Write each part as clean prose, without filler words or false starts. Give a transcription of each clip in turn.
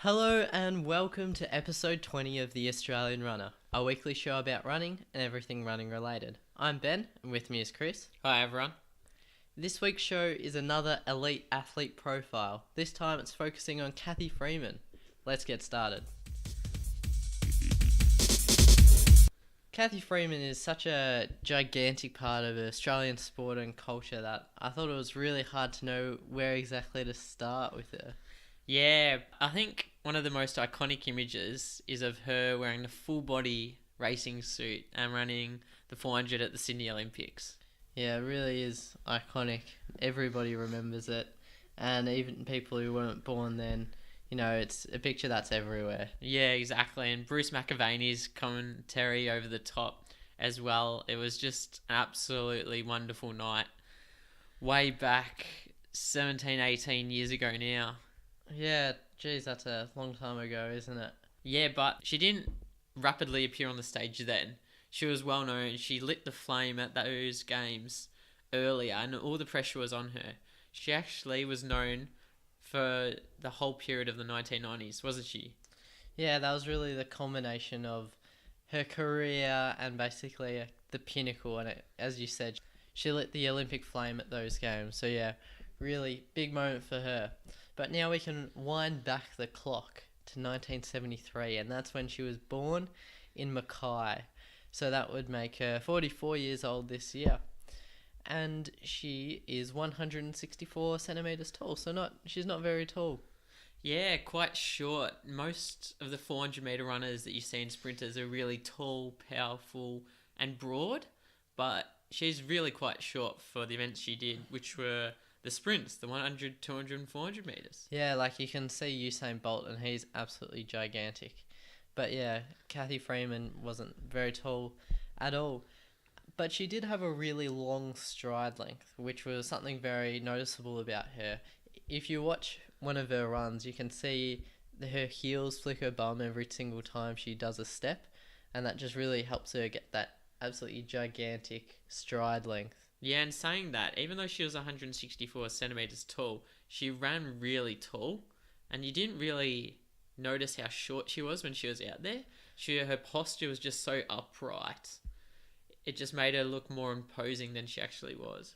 Hello and welcome to episode 20 of The Australian Runner, a weekly show about running and everything running related. I'm Ben, and with me is Chris. Hi everyone. This week's show is another elite athlete profile. This time it's focusing on Cathy Freeman. Let's get started. Cathy Freeman is such a gigantic part of Australian sport and culture that I thought it was really hard to know where exactly to start with her. Yeah, I think one of the most iconic images is of her wearing the full body racing suit and running the 400 at the Sydney Olympics. Yeah, it really is iconic. Everybody remembers it. And even people who weren't born then, it's a picture that's everywhere. Yeah, exactly. And Bruce McAvaney's commentary over the top as well. It was just an absolutely wonderful night. Way back 17, 18 years ago now. Yeah, geez, that's a long time ago, isn't it? Yeah, but she didn't rapidly appear on the stage then. She was well known. She lit the flame at those games earlier, and all the pressure was on her. She actually was known for the whole period of the 1990s, wasn't she? Yeah, that was really the culmination of her career and basically the pinnacle. And as you said, she lit the Olympic flame at those games. So yeah, really big moment for her. But now we can wind back the clock to 1973, and that's when she was born in Mackay. So that would make her 44 years old this year. And she is 164 centimetres tall, so she's not very tall. Yeah, quite short. Most of the 400 metre runners that you see in sprinters are really tall, powerful, and broad, but she's really quite short for the events she did, which were the sprints, the 100, 200 and 400 metres. Yeah, like you can see Usain Bolt and he's absolutely gigantic. But yeah, Cathy Freeman wasn't very tall at all. But she did have a really long stride length, which was something very noticeable about her. If you watch one of her runs, you can see her heels flick her bum every single time she does a step. And that just really helps her get that absolutely gigantic stride length. Yeah, and saying that, even though she was 164 centimetres tall, she ran really tall, and you didn't really notice how short she was when she was out there. Her posture was just so upright. It just made her look more imposing than she actually was.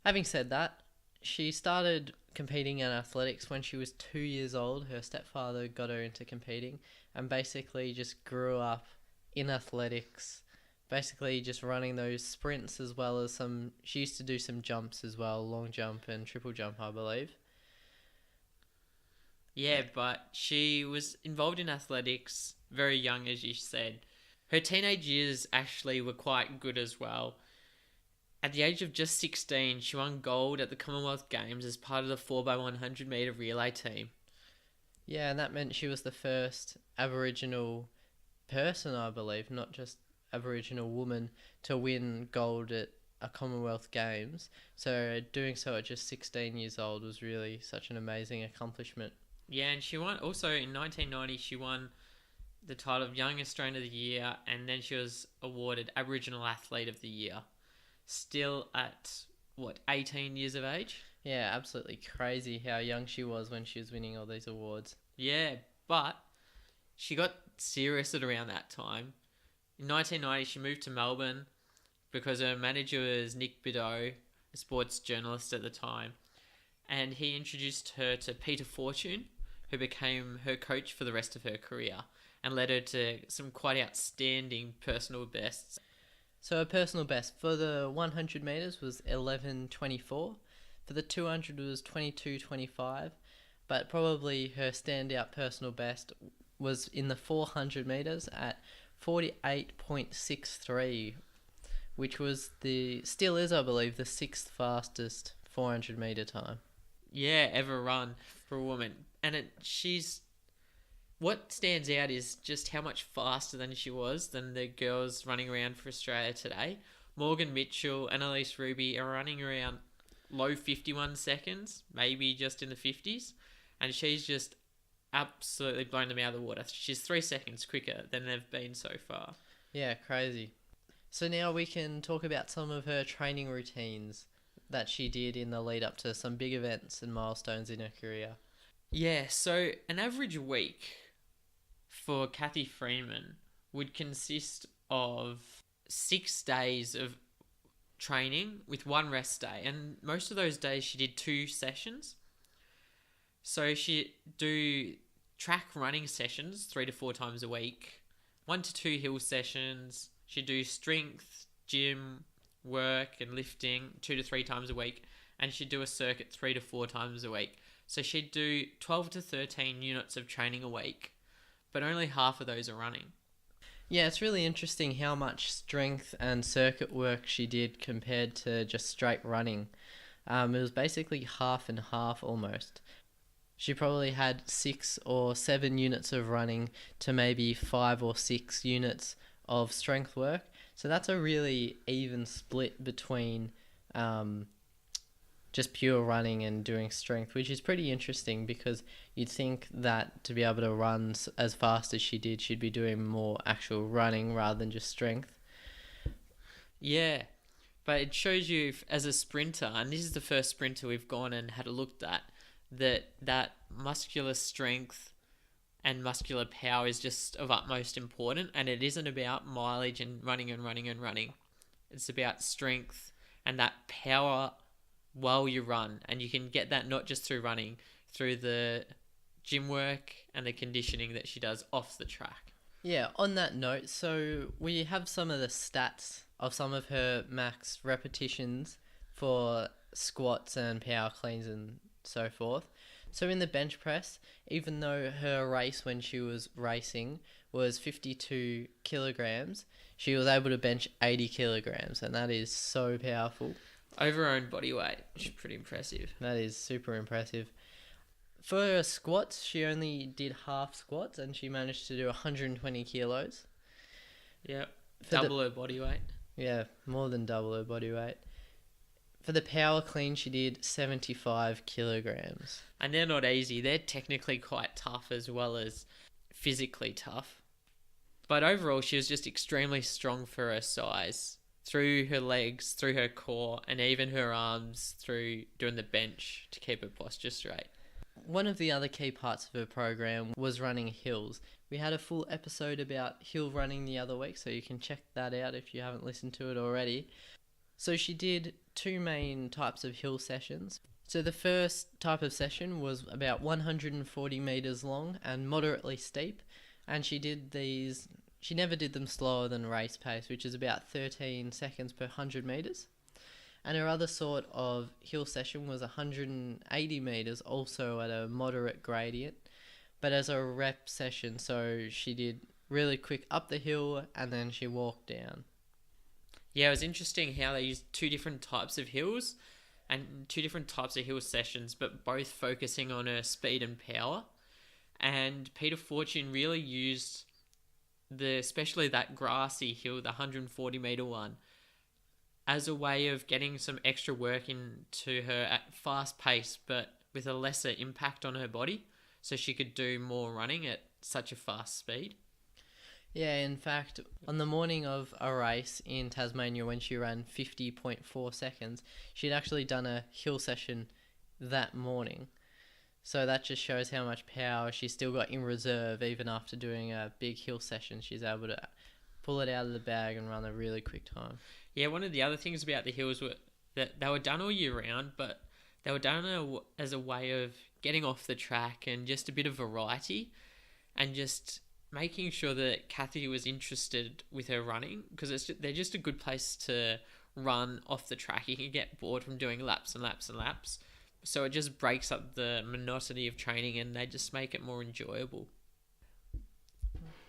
Having said that, she started competing in athletics when she was 2 years old. Her stepfather got her into competing and basically just grew up in athletics. Basically just running those sprints as well as she used to do some jumps as well, long jump and triple jump, I believe. Yeah, but she was involved in athletics very young, as you said. Her teenage years actually were quite good as well. At the age of just 16, she won gold at the Commonwealth Games as part of the 4x100 metre relay team. Yeah, and that meant she was the first Aboriginal person, I believe, not just Aboriginal woman, to win gold at a Commonwealth Games. So doing so at just 16 years old was really such an amazing accomplishment. Yeah, and she won also in 1990. She won the title of Young Australian of the Year, and then she was awarded Aboriginal Athlete of the Year. Still at 18 years of age? Yeah, absolutely crazy how young she was when she was winning all these awards. Yeah, but she got serious at around that time. In 1990, she moved to Melbourne because her manager was Nick Bideau, a sports journalist at the time, and he introduced her to Peter Fortune, who became her coach for the rest of her career and led her to some quite outstanding personal bests. So her personal best for the 100 metres was 11.24, for the 200 was 22.25, but probably her standout personal best was in the 400 metres at 48.63, which was still is, I believe, the sixth fastest 400 metre time. Yeah, ever run for a woman. And what stands out is just how much faster than she was than the girls running around for Australia today. Morgan Mitchell and Elise Ruby are running around low 51 seconds, maybe just in the 50s, and she's just absolutely blown them out of the water. She's 3 seconds quicker than they've been so far. Yeah, crazy. So now we can talk about some of her training routines that she did in the lead up to some big events and milestones in her career. Yeah, so an average week for Cathy Freeman would consist of 6 days of training with one rest day, and most of those days she did 2 sessions. So she do track running sessions 3 to 4 times a week, 1 to 2 hill sessions. She do strength, gym, work, and lifting 2 to 3 times a week, and she'd do a circuit 3 to 4 times a week. So she'd do 12 to 13 units of training a week, but only half of those are running. Yeah, it's really interesting how much strength and circuit work she did compared to just straight running. It was basically half and half almost. She probably had 6 or 7 units of running to maybe 5 or 6 units of strength work. So that's a really even split between just pure running and doing strength, which is pretty interesting because you'd think that to be able to run as fast as she did, she'd be doing more actual running rather than just strength. Yeah, but it shows you as a sprinter, and this is the first sprinter we've gone and had a look at, that muscular strength and muscular power is just of utmost importance, and it isn't about mileage and running and running and running. It's about strength and that power while you run, and you can get that not just through running, through the gym work and the conditioning that she does off the track. Yeah, on that note, so we have some of the stats of some of her max repetitions for squats and power cleans and so forth. So in the bench press, even though her race when she was racing was 52 kilograms, she was able to bench 80 kilograms, and that is so powerful. Over her own body weight, which is pretty impressive. That is super impressive. For her squats, she only did half squats, and she managed to do 120 kilos. Yep, double her body weight. Yeah, more than double her body weight. For the power clean, she did 75 kilograms. And they're not easy. They're technically quite tough as well as physically tough. But overall, she was just extremely strong for her size. Through her legs, through her core, and even her arms through doing the bench to keep her posture straight. One of the other key parts of her program was running hills. We had a full episode about hill running the other week, so you can check that out if you haven't listened to it already. So she did 2 main types of hill sessions. So the first type of session was about 140 meters long and moderately steep, and she never did them slower than race pace, which is about 13 seconds per 100 meters. And her other sort of hill session was 180 meters, also at a moderate gradient, but as a rep session. So she did really quick up the hill and then she walked down. Yeah, it was interesting how they used 2 different types of hills and 2 different types of hill sessions, but both focusing on her speed and power. And Peter Fortune really used especially that grassy hill, the 140 meter one, as a way of getting some extra work into her at fast pace, but with a lesser impact on her body, so she could do more running at such a fast speed. Yeah, in fact, on the morning of a race in Tasmania when she ran 50.4 seconds, she'd actually done a hill session that morning. So that just shows how much power she's still got in reserve. Even after doing a big hill session, she's able to pull it out of the bag and run a really quick time. Yeah, one of the other things about the hills were that they were done all year round, but they were done as a way of getting off the track and just a bit of variety, and just making sure that Cathy was interested with her running, because they're just a good place to run off the track. You can get bored from doing laps and laps and laps. So it just breaks up the monotony of training and they just make it more enjoyable.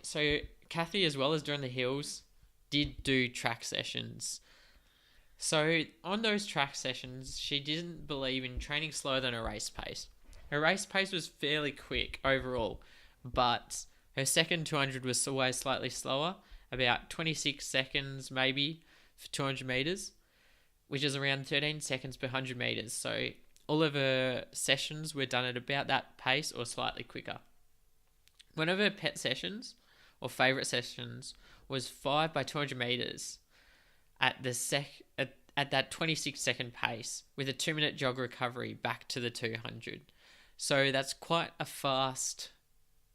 So Cathy, as well as doing the hills, did do track sessions. So on those track sessions, she didn't believe in training slower than her race pace. Her race pace was fairly quick overall, but her second 200 was always slightly slower, about 26 seconds maybe for 200 metres, which is around 13 seconds per 100 metres. So all of her sessions were done at about that pace or slightly quicker. One of her pet sessions, or favourite sessions, was 5 by 200 metres at that 26 second pace with a 2-minute jog recovery back to the 200. So that's quite a fast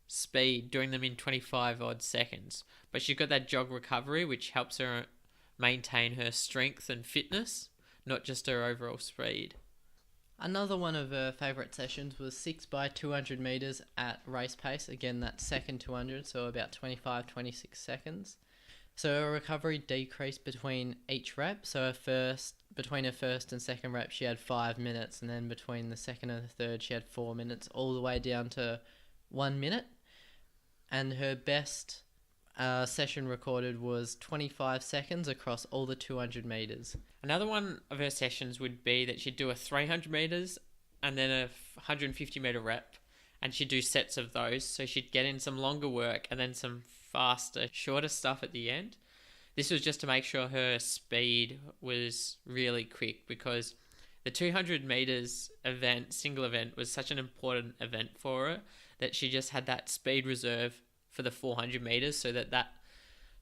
speed, doing them in 25 odd seconds. But she's got that jog recovery, which helps her maintain her strength and fitness, not just her overall speed. Another one of her favourite sessions was 6 by 200 metres at race pace. Again, that second 200, so about 25-26 seconds. So her recovery decreased between each rep. So between her first and second rep, she had 5 minutes, and then between the second and the third, she had 4 minutes, all the way down to 1 minute. And her best session recorded was 25 seconds across all the 200 metres. Another one of her sessions would be that she'd do a 300 metres and then a 150 metre rep, and she'd do sets of those. So she'd get in some longer work and then some faster, shorter stuff at the end. This was just to make sure her speed was really quick, because the 200 metres event, single event, was such an important event for her that she just had that speed reserve for the 400 metres, so that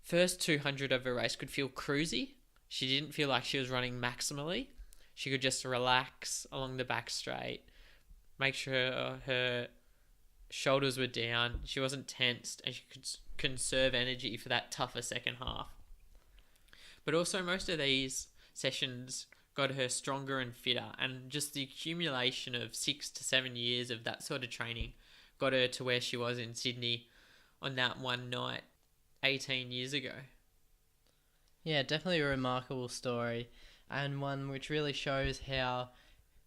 first 200 of her race could feel cruisy. She didn't feel like she was running maximally. She could just relax along the back straight, make sure her shoulders were down, she wasn't tensed, and she could conserve energy for that tougher second half. But also, most of these sessions got her stronger and fitter, and just the accumulation of 6 to 7 years of that sort of training got her to where she was in Sydney on that one night 18 years ago. Yeah, definitely a remarkable story, and one which really shows how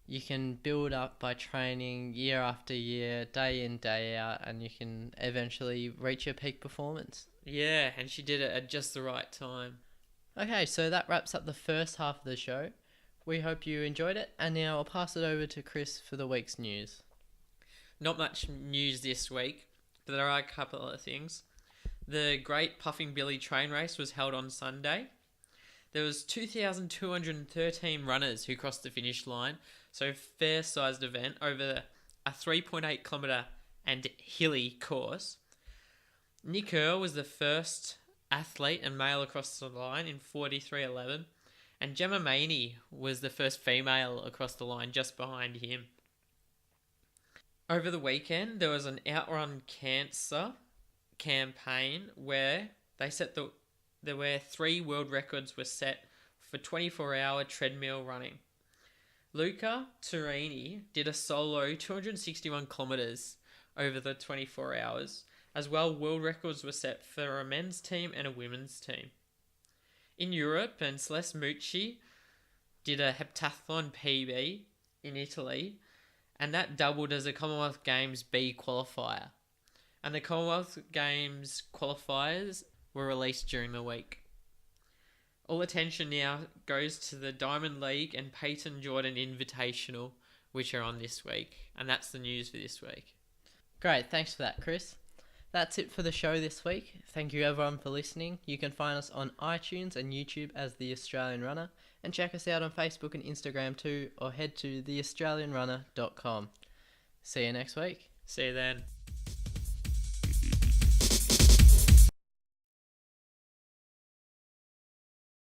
you can build up by training year after year, day in, day out, and you can eventually reach your peak performance. Yeah, and she did it at just the right time. Okay, so that wraps up the first half of the show. We hope you enjoyed it, and now I'll pass it over to Chris for the week's news. Not much news this week, but there are a couple of things. The Great Puffing Billy train race was held on Sunday. There was 2,213 runners who crossed the finish line, so fair-sized event over a 3.8 kilometre and hilly course. Nick Earl was the first athlete and male across the line in 43.11, and Gemma Maney was the first female across the line just behind him. Over the weekend, there was an Outrun Cancer campaign where where 3 world records were set for 24-hour treadmill running. Luca Turini did a solo 261 kilometres over the 24 hours. As well, world records were set for a men's team and a women's team. In Europe, and Celeste Mucci did a heptathlon PB in Italy, and that doubled as a Commonwealth Games B qualifier. And the Commonwealth Games qualifiers were released during the week. All attention now goes to the Diamond League and Peyton Jordan Invitational, which are on this week. And that's the news for this week. Great, thanks for that, Chris. That's it for the show this week. Thank you everyone for listening. You can find us on iTunes and YouTube as The Australian Runner, and check us out on Facebook and Instagram too, or head to theaustralianrunner.com. See you next week. See you then.